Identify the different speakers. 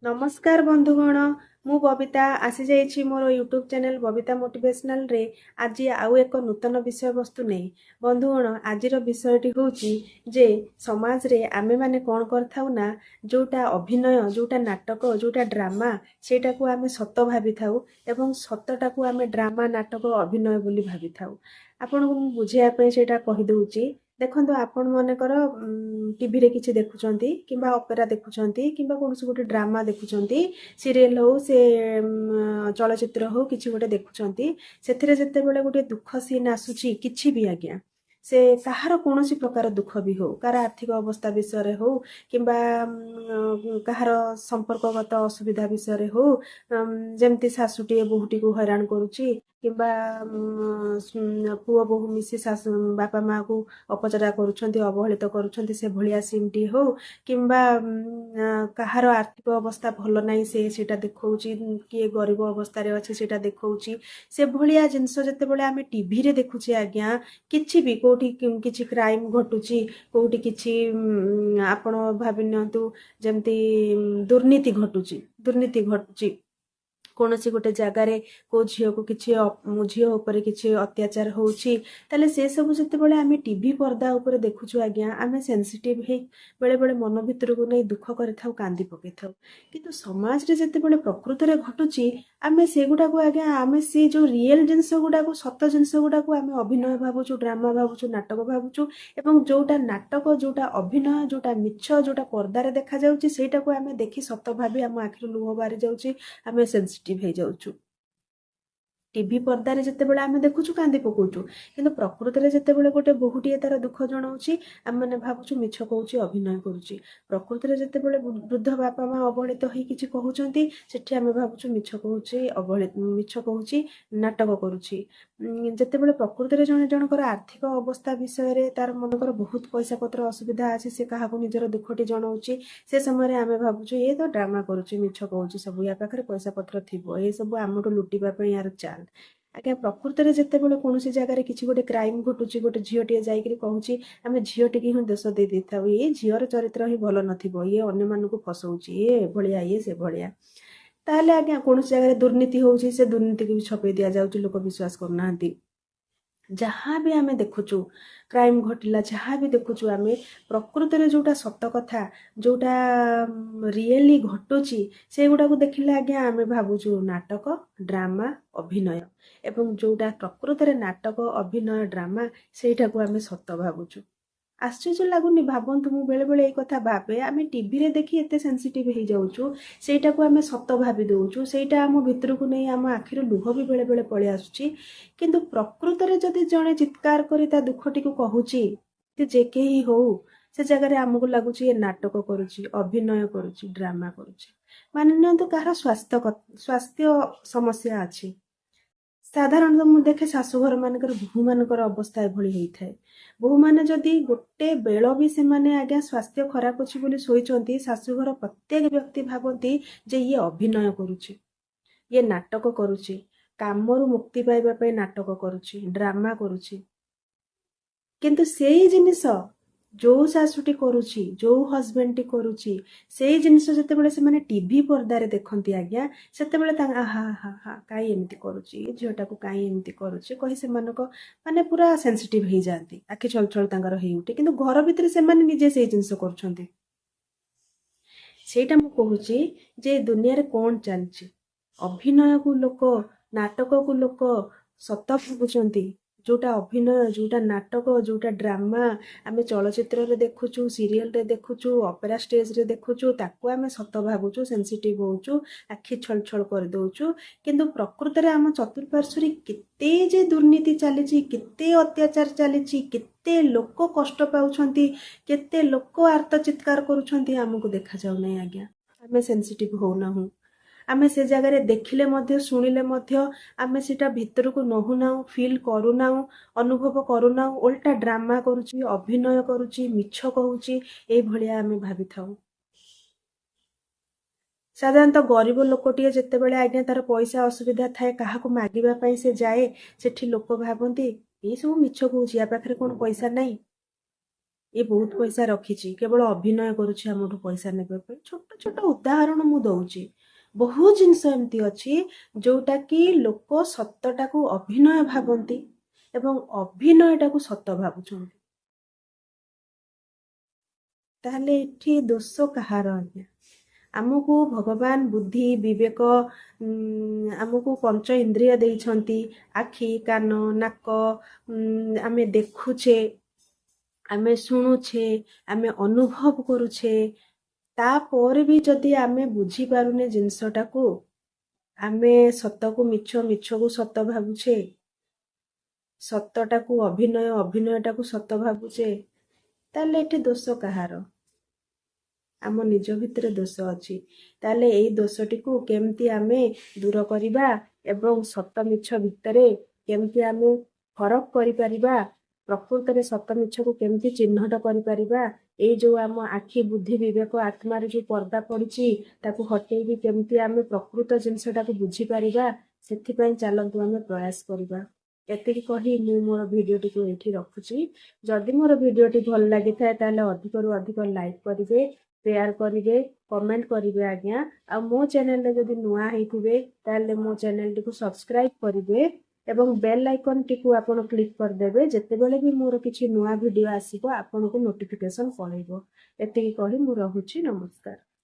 Speaker 1: नमस्कार बंधुगण मु बबिता आसी जाइछि मोर यूट्यूब चैनल बबिता मोटिवेशनल रे आज आउ एक नूतन विषय वस्तु नहीं बंधुगण आज विषयटी होची जे समाज रे आमे माने कोन करथाउ ना जोटा अभिनय जोटा नाटक जोटा ड्रामा सेटा को आमे सत भाबी थाउ एवं सतटा को आमे ड्रामा नाटक अभिनय बोली भाबी थाउ आपन को बुझिया पे सेटा कहि दउची देखो आपण मनकर टीवी किसी देखुं कि अपेरा देखुं कि कौन गोटे ड्रामा देखुं सीरियल हो से चलचित्र हो कि गोटे देखुं से गोटे दुख सीन आसूची किछि भी आज्ञा से कहार कौन प्रकार दुख भी हो कार आर्थिक अवस्था विषय हो कि कहार संपर्कगत असुविधा विषय हो जमती शाशुटी बोहूटी को हैरान करुच्ची कि पुओ बोहू मिसी शाशु बापा माँ को अपचरा करुछंती अवहेलित करुछंती से भलिया सीनटी हो किंबा कहार आर्थिक अवस्था भल नहीं से सेटा देखौची किए गरीब अवस्था रे अछि सेटा देखौची से भलिया जिंस जतेबेले आमे टीवी रे देखुची आज्ञा किछि भी कोठी किछि क्राइम घटुची कोठी किछि आपण भाबि नियंतु जेमती दुर्नीति घटुची कौन सी गोटे जगार को झील को किसी झील उपर किसी अत्याचार होची ताले से सब जितेबाला आम टीवी पर्दा उपर देखुचु आज्ञा आम सेनसिटिव है बेले बेले मन भितर को नहीं दुख कर कांदी पकई था किंतु समाज रे जितेबाला प्रकृत में घटुची आम से गुड़ा को आज्ञा आम से जो रियल जिनस गुड़ा को सत जिनस गुड़ा को आम अभिनय भावुचु ड्रामा भावुचु नाटक भावुचु एवं जोटा नाटक जोटा अभिनय जोटा मिछ जोटा पर्दार देखा जाउची सेटा को आम देखि सत भाबी आम आखिर लुह बाहरी जाउची आम सेनसिटिव हो जाउछु टीवी पर्दार जितेबाला आम देखुचु कांदी पकाउछु किंतु प्रकृत में जितेबाला गोटे बोहूटीए तार दुख जनाऊँगी आम मैंने भावुँ मिछ कहूँ अभिनय करुच्ची प्रकृत में जितेबाला वृद्ध बापा माँ अवहेलित हो किसी कहते सेठी आम भावुँ मिछ कहूँ अवहेलित मिछ कहूँ नाटक करुच्ची जितेबाला प्रकृत में जन जनकर आर्थिक अवस्था विषय तार मनकर बहुत पैसा पत्र असुविधा अच्छे से क्या निजर दुखटी जनाऊँगी से समय आम भावुँ ये तो ड्रामा करुच्ची मिछ कहूँ सब या पाखे पैसा पत्र थी ये सब आमठू लुटिवाई यार चाल आज्ञा प्रकृत में जितेबाला कौन जगार किसी गोटे क्राइम घटुची गोटे झीटे जाकि कहूँ आम झीटी ही दोष दे था ये झीर चरित्र ही भल नथिबो ये अन्य मानक फसाऊँच ये भलिया ये से भलिया ताहले आज्ञा कौन जगार दुर्नीति होउची से दुर्नीति की छपे दि जाउची लोक विश्वास करना जहाँ भी आम देखुचु क्राइम घटिला जहाँ भी देखुचु आम प्रकृत में जोटा सत कथा जोटा रियली घटुची से गुड़ा को देखिले आज्ञा आम भावुचु नाटक ड्रामा अभिनय एवं जोटा प्रकृत में नाटक अभिनय ड्रामा सेटा को आम सत भावुचु आश्चर्य लगुनि भावतु मु बेले बेले कथा भावे आम टीवी रे देखी एते सेंसिटिव हो जाऊँ सेटा को आम सत भावी दौचु सेटा आम भितर को नहीं आम आखिर लुह भी बेले बेले पलि आसुची किंतु प्रकृत में जदि जड़े चित्कार करी ता दुखटी को कहूची जे कहीं हो से जगह आमको लगुच ये नाटक करुच्ची अभिनय करुच्ची ड्रामा करुच्ची मान नियंतु कहार स्वास्थ्य समस्या अच्छी साधारणतः मुझे देखे शाशुघर मानकर बोहू मानकर अवस्था एभली होता है बोहू मैंने जदि गोटे बेल भी से माने आज्ञा स्वास्थ्य खराब अच्छी बोली शोचती शाशुघर प्रत्येक व्यक्ति भावती जे ये अभिनय करुच्ची ये नाटक करुच्ची कामरू मुक्ति पाइबा नाटक करुच्ची ड्रामा करुच्ची किंतु सेही जिनिस जो शाशुटी करुच्ची जो हजबैंड टी करुच्ची से जिनस जितेबाला से टीवी पर्दार देखती आज्ञा से हा हा हा कहीं एमती करुच्ची झीटा को कहीं एमती करुच्ची कही से माने पूरा सेंसिटिव हो जाती आखि छल छल तांकर हो उठे किंतु घर भितर से निजे से जिनस करुछंती सेटा मु कहूची जे दुनिया रे कौन चलची अभिनय को लोक नाटक को लोक सत भावुचंती जोटा अभिनय जोटा नाटक जोटा ड्रामा आम चलचित्र रे देखुचु सीरियल रे देखुचु ऑपेरा स्टेज रे देखुचु ताकू आम सत भावुचु सेंसिटिव होचु आखि छल छल कर दउचु किंतु प्रकृत रे आम चतुर्पार्श्व केते जे दुर्नीति चली केते अत्याचार चली केते लोक कष्ट पाउछंती केते लोक आर्त चित्कार करूछंती आमको देखा जाउ नै आज्ञा आम सेंसिटिव होना हूँ आमे से जगह देखिले मध्य शुणिले मध्य आमे सेटा भितर को नहुना फील करूना अनुभव करूना उल्टा ड्रामा करुची अभिनय करुची मिछ कहूची ए भलिया आमे भाबी थाउ साधारणतः गरीब लोकटिए जितेबाला आज्ञा तार पैसा असुविधा थाए क्या मागिबा से जाए सेठी लोक भावती ये सब मिछ कहूची या पाखरे कौन पैसा नहीं ଏ ବହୁତ ପଇସା ରଖିଛି, କେବଳ ଅଭିନୟ କରୁଛି ଆମଠୁ ପଇସା ନେବା ପାଇଁ। ଛୋଟ ଛୋଟ ଉଦାହରଣ ମୁଁ ଦଉଛି। ବହୁତ ଜିନିଷ ଏମିତି ଅଛି ଯୋଉଟା କି ଲୋକ ସତଟାକୁ ଅଭିନୟ ଭାବନ୍ତି ଏବଂ ଅଭିନୟଟାକୁ ସତ ଭାବୁଛନ୍ତି। ତାହେଲେ ଏଠି ଦୋଷ କାହାର ଆଜ୍ଞା? ଆମକୁ ଭଗବାନ ବୁଦ୍ଧି ବିବେକ ଆମକୁ ପଞ୍ଚ ଇନ୍ଦ୍ରିୟ ଦେଇଛନ୍ତି। ଆଖି କାନ ନାକ, ଆମେ ଦେଖୁଛେ, ଆମେ ଶୁଣୁଛେ, ଆମେ ଅନୁଭବ କରୁଛେ, ତାପରେ ବି ଯଦି ଆମେ ବୁଝିପାରୁନେ ଜିନିଷଟାକୁ, ଆମେ ସତକୁ ମିଛ, ମିଛକୁ ସତ ଭାବୁଛେ, ସତଟାକୁ ଅଭିନୟ, ଅଭିନୟଟାକୁ ସତ ଭାବୁଛେ, ତାହେଲେ ଏଠି ଦୋଷ କାହାର? ଆମ ନିଜ ଭିତରେ ଦୋଷ ଅଛି। ତାହେଲେ ଏଇ ଦୋଷଟିକୁ କେମିତି ଆମେ ଦୂର କରିବା ଏବଂ ସତ ମିଛ ଭିତରେ କେମିତି ଆମେ ଫରକ କରିପାରିବା, ପ୍ରକୃତରେ ସତ ମିଛକୁ କେମିତି ଚିହ୍ନଟ କରିପାରିବା, ଏଇ ଯୋଉ ଆମ ଆଖି ବୁଦ୍ଧି ବିବେକ ଆତ୍ମାରେ ଯୋଉ ପର୍ଦା ପଡ଼ିଛି ତାକୁ ହଟେଇକି କେମିତି ଆମେ ପ୍ରକୃତ ଜିନିଷଟାକୁ ବୁଝିପାରିବା, ସେଥିପାଇଁ ଚାଲନ୍ତୁ ଆମେ ପ୍ରୟାସ କରିବା। ଏତିକି କହି ମୁଁ ମୋର ଭିଡ଼ିଓଟିକୁ ଏଇଠି ରଖୁଛି। ଯଦି ମୋର ଭିଡ଼ିଓଟି ଭଲ ଲାଗିଥାଏ ତାହେଲେ ଅଧିକରୁ ଅଧିକ ଲାଇକ୍ କରିବେ, ସେୟାର କରିବେ, କମେଣ୍ଟ କରିବେ ଆଜ୍ଞା। ଆଉ ମୋ ଚ୍ୟାନେଲରେ ଯଦି ନୂଆ ହେଇଥିବେ ତାହେଲେ ମୋ ଚ୍ୟାନେଲଟିକୁ ସବସ୍କ୍ରାଇବ କରିବେ ଏବଂ ବେଲ୍ ଆଇକନଟିକୁ ଆପଣ କ୍ଲିକ୍ କରିଦେବେ। ଯେତେବେଳେ ବି ମୋର କିଛି ନୂଆ ଭିଡ଼ିଓ ଆସିବ ଆପଣଙ୍କୁ ନୋଟିଫିକେସନ୍ ପଳେଇବ। ଏତିକି କହି ମୁଁ ରହୁଛି। ନମସ୍କାର।